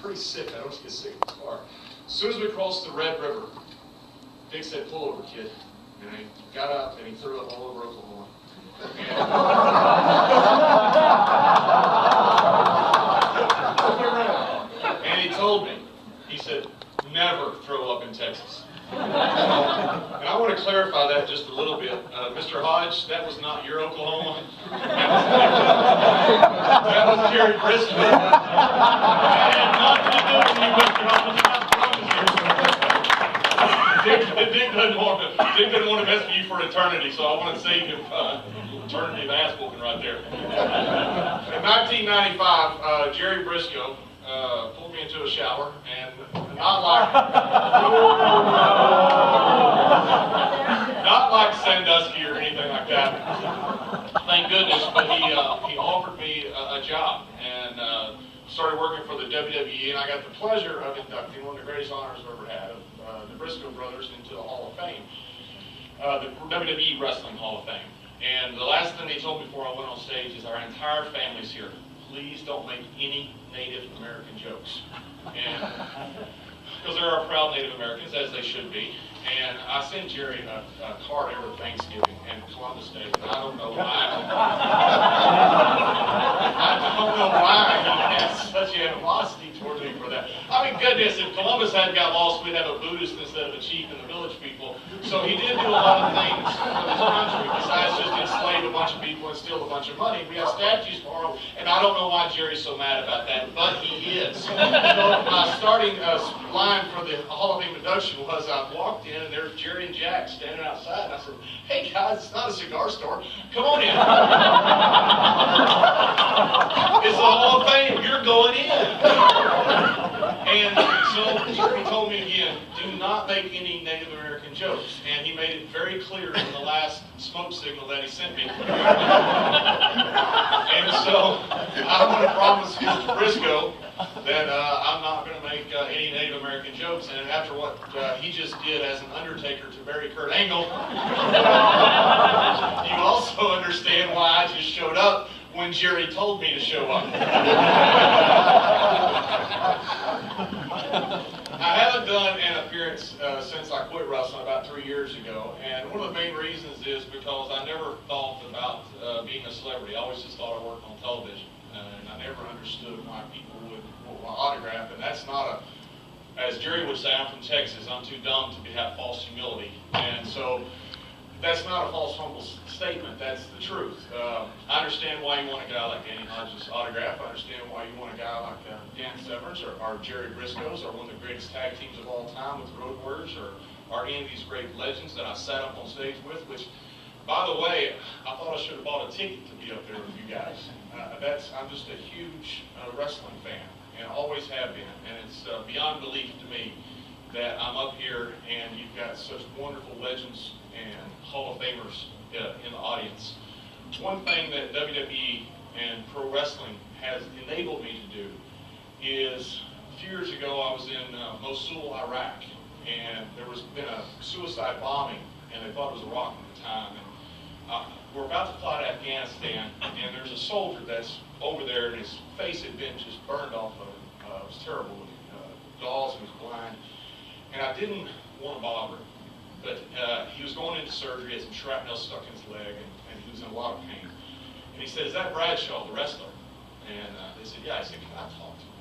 pretty sick. I don't get sick in the car. As soon as we crossed the Red River, Dick said, "Pull over, kid." And he got up and he threw up all over Oklahoma. And he told me, he said, "Never throw up in Texas." And I want to clarify that just a little bit. Mr. Hodge, that was not your Oklahoma. That was Jerry Briscoe. That had nothing to do with you, Mr. Hodge. Dick didn't want to mess with you for eternity, so I want to save him eternity of ass whooping right there. In 1995, Jerry Briscoe pulled me into a shower, and not like Sandusky or anything like that. Thank goodness, but he offered me a job and started working for the WWE, and I got the pleasure of inducting one of the greatest honors I've ever had of the Briscoe brothers into the Hall of Fame, the WWE Wrestling Hall of Fame. And the last thing they told me before I went on stage is, "Our entire family's here. Please don't make any Native American jokes." And because there are proud Native Americans, as they should be. And I sent Jerry a card every Thanksgiving and Columbus Day, but I don't know why. I don't know why he has such animosity toward me for that. I mean, goodness, if Columbus hadn't got lost, we'd have a Buddhist instead of a chief and the village people. So he did do a lot of things for this country besides just enslave a bunch of people and steal a bunch of money. We have statues for him, and I don't know why Jerry's so mad about that, but he is. So my starting line for the Hall of Fame induction was, I walked in, and there's Jerry and Jack standing outside, and I said, "Hey guys, it's not a cigar store. Come on in." It's the Hall of Fame. You're going in. And so Jerry told me again, do not make any Native American jokes. And he made it very clear in the last smoke signal that he sent me. And so I want to promise Mr. Briscoe that I'm not going to make any Native American jokes. And after what he just did as an undertaker to bury Kurt Angle, you also understand why I just showed up when Jerry told me to show up. I haven't done an appearance since I quit wrestling about 3 years ago, and one of the main reasons is because I never thought about being a celebrity. I always just thought I worked on television, and I never understood why people would want my autograph, and that's not a, as Jerry would say, I'm from Texas, I'm too dumb to have false humility, and so that's not a false, humble statement. That's the truth. I understand why you want a guy like Danny Hodges' autograph. I understand why you want a guy like Dan Severn's or Jerry Briscoe's, or one of the greatest tag teams of all time with Road Warriors, or any of these great legends that I sat up on stage with, which, by the way, I thought I should have bought a ticket to be up there with you guys. I'm just a huge wrestling fan, and always have been. And it's beyond belief to me that I'm up here and you've got such wonderful legends and Hall of Famers in the audience. One thing that WWE and pro wrestling has enabled me to do is, a few years ago I was in Mosul, Iraq, and there was been a suicide bombing, and they thought it was Iraq at the time. And we're about to fly to Afghanistan, and there's a soldier that's over there, and his face had been just burned off of him. It was terrible, with gauze, and he was blind. And I didn't want to bother him. But he was going into surgery, he had some shrapnel stuck in his leg, and he was in a lot of pain. And he said, "Is that Bradshaw, the wrestler?" And they said, "Yeah." I said, "Can I talk to him?"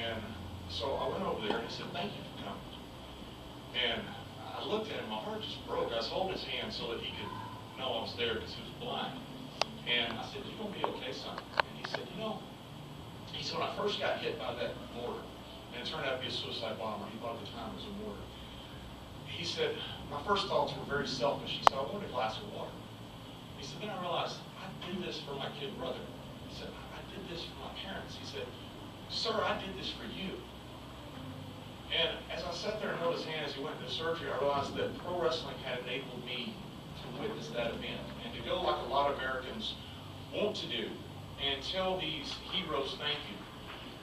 And so I went over there, and he said, "Thank you for coming." And I looked at him, my heart just broke. I was holding his hand so that he could know I was there because he was blind. And I said, "You gonna be okay, son?" And he said, "You know," he said, "when I first got hit by that mortar, and it turned out to be a suicide bomber, he thought at the time it was a mortar. He said, my first thoughts were very selfish. He said, I wanted a glass of water. He said, then I realized I did this for my kid brother. He said, I did this for my parents. He said, sir, I did this for you. And as I sat there and held his hand as he went into surgery, I realized that pro wrestling had enabled me to witness that event and to go like a lot of Americans want to do and tell these heroes thank you.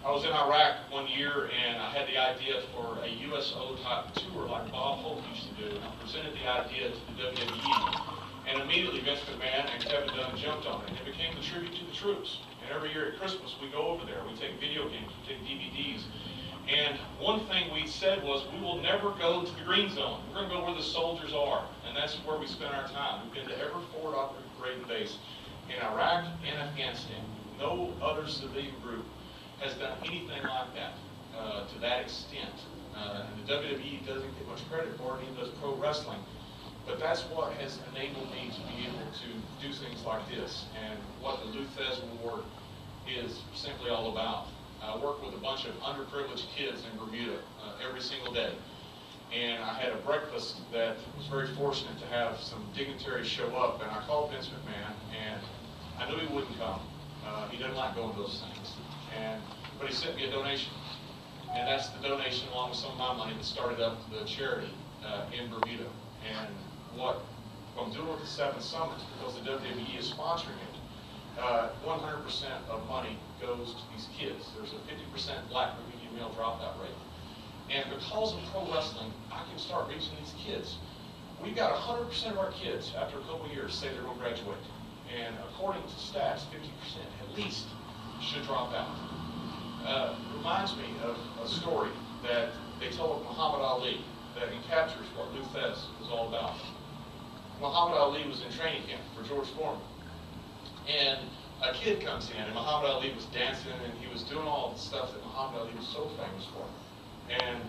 I was in Iraq one year, and I had the idea for a USO type tour like Bob Hope used to do, and I presented the idea to the WWE, and immediately Vince McMahon and Kevin Dunn jumped on it, and it became the tribute to the troops. And every year at Christmas, we go over there. We take video games, we take DVDs. And one thing we said was, we will never go to the green zone. We're going to go where the soldiers are. And that's where we spend our time. We've been to every forward operating base in Iraq and Afghanistan. No other civilian group has done anything like that to that extent. And the WWE doesn't get much credit for it, even does pro wrestling. But that's what has enabled me to be able to do things like this, and what the Luthez War is simply all about. I work with a bunch of underprivileged kids in Bermuda every single day. And I had a breakfast that was very fortunate to have some dignitaries show up, and I called Vince McMahon, and I knew he wouldn't come. He doesn't like going to those things. But he sent me a donation. And that's the donation along with some of my money that started up the charity in Bermuda. And what I'm doing with the 7th Summit, because the WWE is sponsoring it, 100% of money goes to these kids. There's a 50% black and female dropout rate. And because of pro wrestling, I can start reaching these kids. We've got 100% of our kids, after a couple of years, say they're going to graduate. And according to stats, 50% at least should drop out. Reminds me of a story that they told of Muhammad Ali that encaptures what Luthez was all about. Muhammad Ali was in training camp for George Foreman. And a kid comes in, and Muhammad Ali was dancing, and he was doing all the stuff that Muhammad Ali was so famous for. And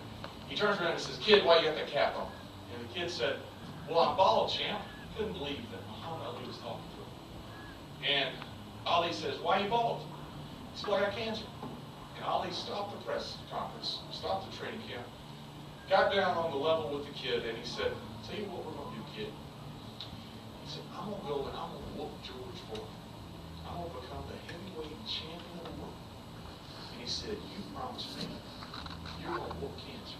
he turns around and says, "Kid, why you got that cap on?" And the kid said, "Well, I'm bald, champ." He couldn't believe that Muhammad Ali was talking to him. And Ali says, "Why are you bald?" He said, "Well, I got cancer." And Ali stopped the press conference, stopped the training camp, got down on the level with the kid, and he said, "Tell you what we're going to do, kid." He said, "I'm going to go and I'm going to whoop George Foreman. I'm going to become the heavyweight champion of the world." And he said, "You promised me you're going to whoop cancer."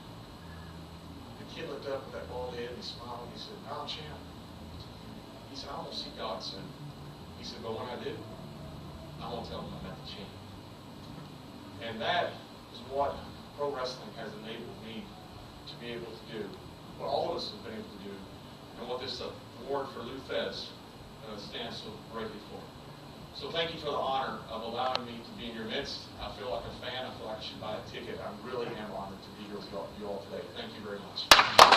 The kid looked up with that bald head and he smiled and he said, "No, champ." He said, "I'm going to see God soon." He said, "But when I do, I'm going to tell him I'm at the champ." And that is what pro wrestling has enabled me to be able to do, what all of us have been able to do, and what this award for Luthez stands so greatly for. So thank you for the honor of allowing me to be in your midst. I feel like a fan. I feel like I should buy a ticket. I really am honored to be here with you all today. Thank you very much.